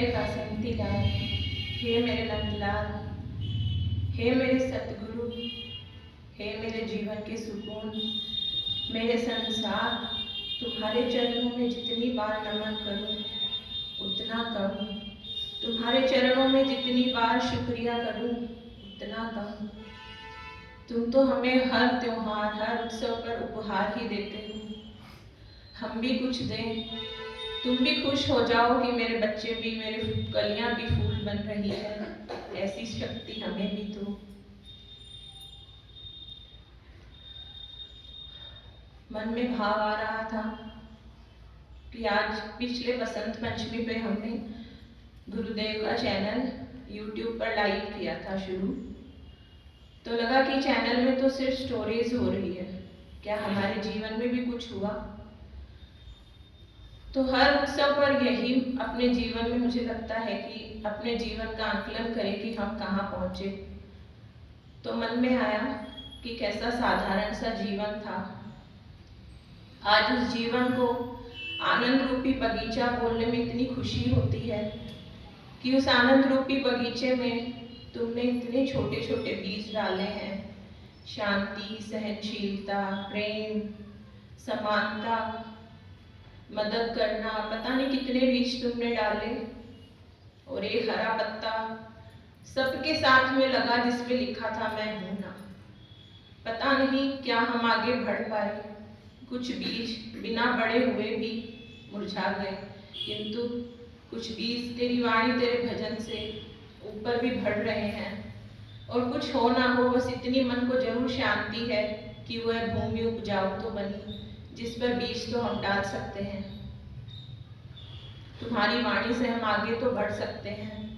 मेरे वासंती लाल, हे मेरे नंदलाल, हे मेरे सतगुरु, हे मेरे जीवन के सुकून, मेरे संसार, तुम्हारे चरणों में जितनी बार नमन करूं उतना कम, तुम्हारे चरणों में जितनी बार शुक्रिया करूं उतना कम। तुम तो हमें हर त्योहार, हर उत्सव पर उपहार ही देते हो। हम भी कुछ दें, तुम भी खुश हो जाओ कि मेरे बच्चे भी, मेरे कलियां भी फूल बन रही है, ऐसी शक्ति हमें भी दो। मन में भाव आ रहा था कि आज पिछले बसंत पंचमी पे हमने गुरुदेव का चैनल YouTube पर लाइव किया था शुरू, तो लगा कि चैनल में तो सिर्फ स्टोरीज हो रही है, क्या हमारे जीवन में भी कुछ हुआ? तो हर उत्सव पर यही अपने जीवन में मुझे लगता है कि अपने जीवन का आकलन करें कि हम कहाँ पहुँचे। तो मन में आया कि कैसा साधारण सा जीवन था, आज उस जीवन को आनंद रूपी बगीचा बोलने में इतनी खुशी होती है कि उस आनंद रूपी बगीचे में तुमने इतने छोटे छोटे बीज डाले हैं। शांति, सहनशीलता, प्रेम, समानता, मदद करना, पता नहीं कितने बीज तुमने डाले। और एक हरा पत्ता सबके साथ में लगा जिसपे लिखा था मैं हूं ना। पता नहीं क्या हम आगे बढ़ पाए, कुछ बीज बिना बड़े हुए भी मुरझा गए, किंतु कुछ बीज तेरी वाणी, तेरे भजन से ऊपर भी बढ़ रहे हैं। और कुछ हो ना हो, बस इतनी मन को जरूर शांति है कि वह भूमि उपजाऊ तो बनी जिस पर बीज तो हम डाल सकते हैं। तुम्हारी वाणी से हम आगे तो बढ़ सकते हैं।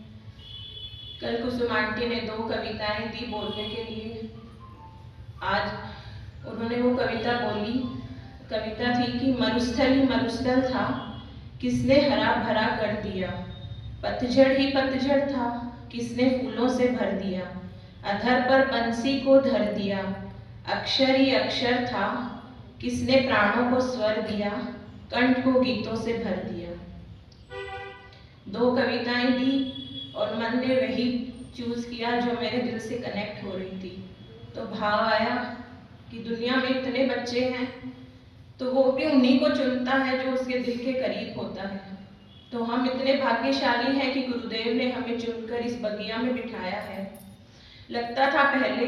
कल कुसुम आंटी ने 2 कविताएं दी बोलने के लिए, आज उन्होंने वो कविता बोली। कविता थी कि मरुस्थल ही मरुस्थल था, किसने हरा भरा कर दिया। पतझड़ ही पतझड़ था, किसने फूलों से भर दिया। अधर पर बंसी को धर दिया, अक्षर ही अक्षर था, किसने प्राणों को स्वर दिया, कंठ को गीतों से भर दिया। 2 कविताएं दी और मन ने वही चूज किया जो मेरे दिल से कनेक्ट हो रही थी। तो भाव आया कि दुनिया में इतने बच्चे हैं तो वो भी उन्हीं को चुनता है जो उसके दिल के करीब होता है। तो हम इतने भाग्यशाली हैं कि गुरुदेव ने हमें चुनकर इस बगिया में बिठाया है। लगता था पहले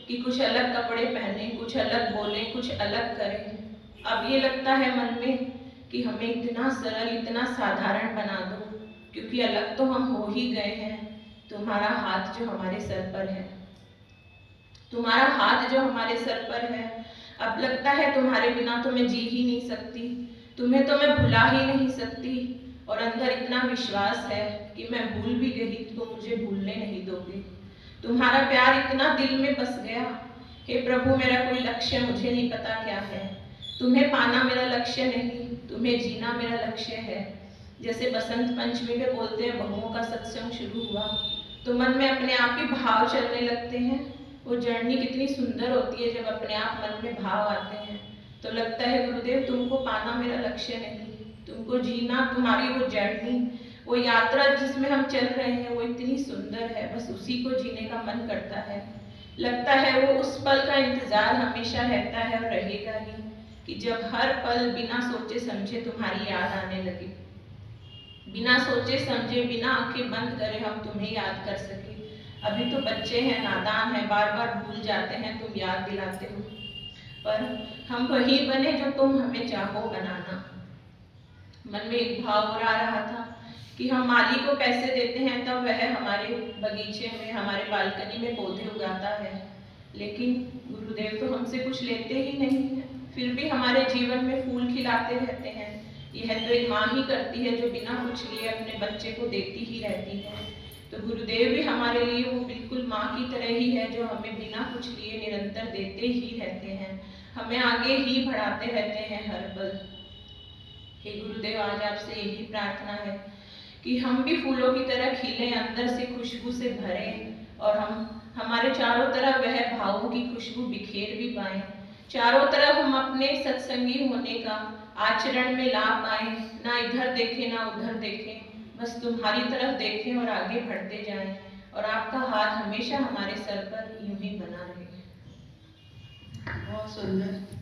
कि कुछ अलग कपड़े पहने, कुछ अलग बोले, कुछ अलग करें। अब ये लगता है मन में कि हमें इतना सरल, इतना साधारण बना दो, क्योंकि अलग तो हम हो ही गए हैं। तुम्हारा हाथ जो हमारे सर पर है, तुम्हारा हाथ जो हमारे सर पर है, अब लगता है तुम्हारे बिना तो मैं जी ही नहीं सकती, तुम्हें तो मैं भुला ही नहीं सकती। और अंदर इतना विश्वास है कि मैं भूल भी गई तो मुझे भूलने नहीं दोगे। तुम्हारा प्यार इतना दिल में बस गया, हे प्रभु मेरा कोई लक्ष्य मुझे नहीं पता क्या है। तुम्हें पाना मेरा लक्ष्य नहीं, तुम्हें जीना मेरा लक्ष्य है। जैसे बसंत पंचमी पे बोलते हैं बहुओं का सत्संग शुरू हुआ, तो मन में अपने आप ही भाव चलने लगते हैं। वो जर्नी कितनी सुंदर होती है जब अपने आप मन में भाव आते हैं। तो लगता है गुरुदेव तुमको पाना मेरा लक्ष्य नहीं, तुमको जीना, तुम्हारी वो जर्नी, वो यात्रा जिसमें हम चल रहे हैं वो इतनी सुंदर है, बस उसी को जीने का मन करता है। लगता है वो उस पल का इंतजार हमेशा रहता है और रहेगा ही, कि जब हर पल बिना सोचे समझे तुम्हारी याद आने लगे, बिना सोचे समझे, बिना आंखें बंद करे हम तुम्हें याद कर सके। अभी तो बच्चे हैं, नादान हैं, बार बार भूल जाते हैं, तुम याद दिलाते हो। पर हम वही बने जो तुम हमें चाहो बनाना। मन में एक भाव और आ रहा था कि हम माली को पैसे देते हैं तब वह हमारे बगीचे में, हमारे बालकनी में पौधे उगाता है, लेकिन गुरुदेव तो हमसे कुछ लेते ही नहीं है, फिर भी हमारे जीवन में फूल खिलाते रहते हैं। यह तो एक माँ ही करती है जो बिना कुछ लिए अपने बच्चे को देती ही रहती है। तो गुरुदेव भी हमारे लिए वो बिल्कुल माँ की तरह ही है जो हमें बिना कुछ लिए निरंतर देते ही रहते हैं, हमें आगे ही बढ़ाते रहते हैं हर पल। हे गुरुदेव, आज आपसे यही प्रार्थना है कि हम भी फूलों की तरह खिलें, अंदर से खुशबू से भरें और हम हमारे चारों तरफ वह भावों की खुशबू बिखेर भी पाएं। चारों तरफ हम अपने सत्संगी होने का आचरण में ला पाएं, ना इधर देखें ना उधर देखें, बस तुम्हारी तरफ देखें और आगे बढ़ते जाएं, और आपका हाथ हमेशा हमारे सर पर यूं ही बना रहे। बहुत सुंदर।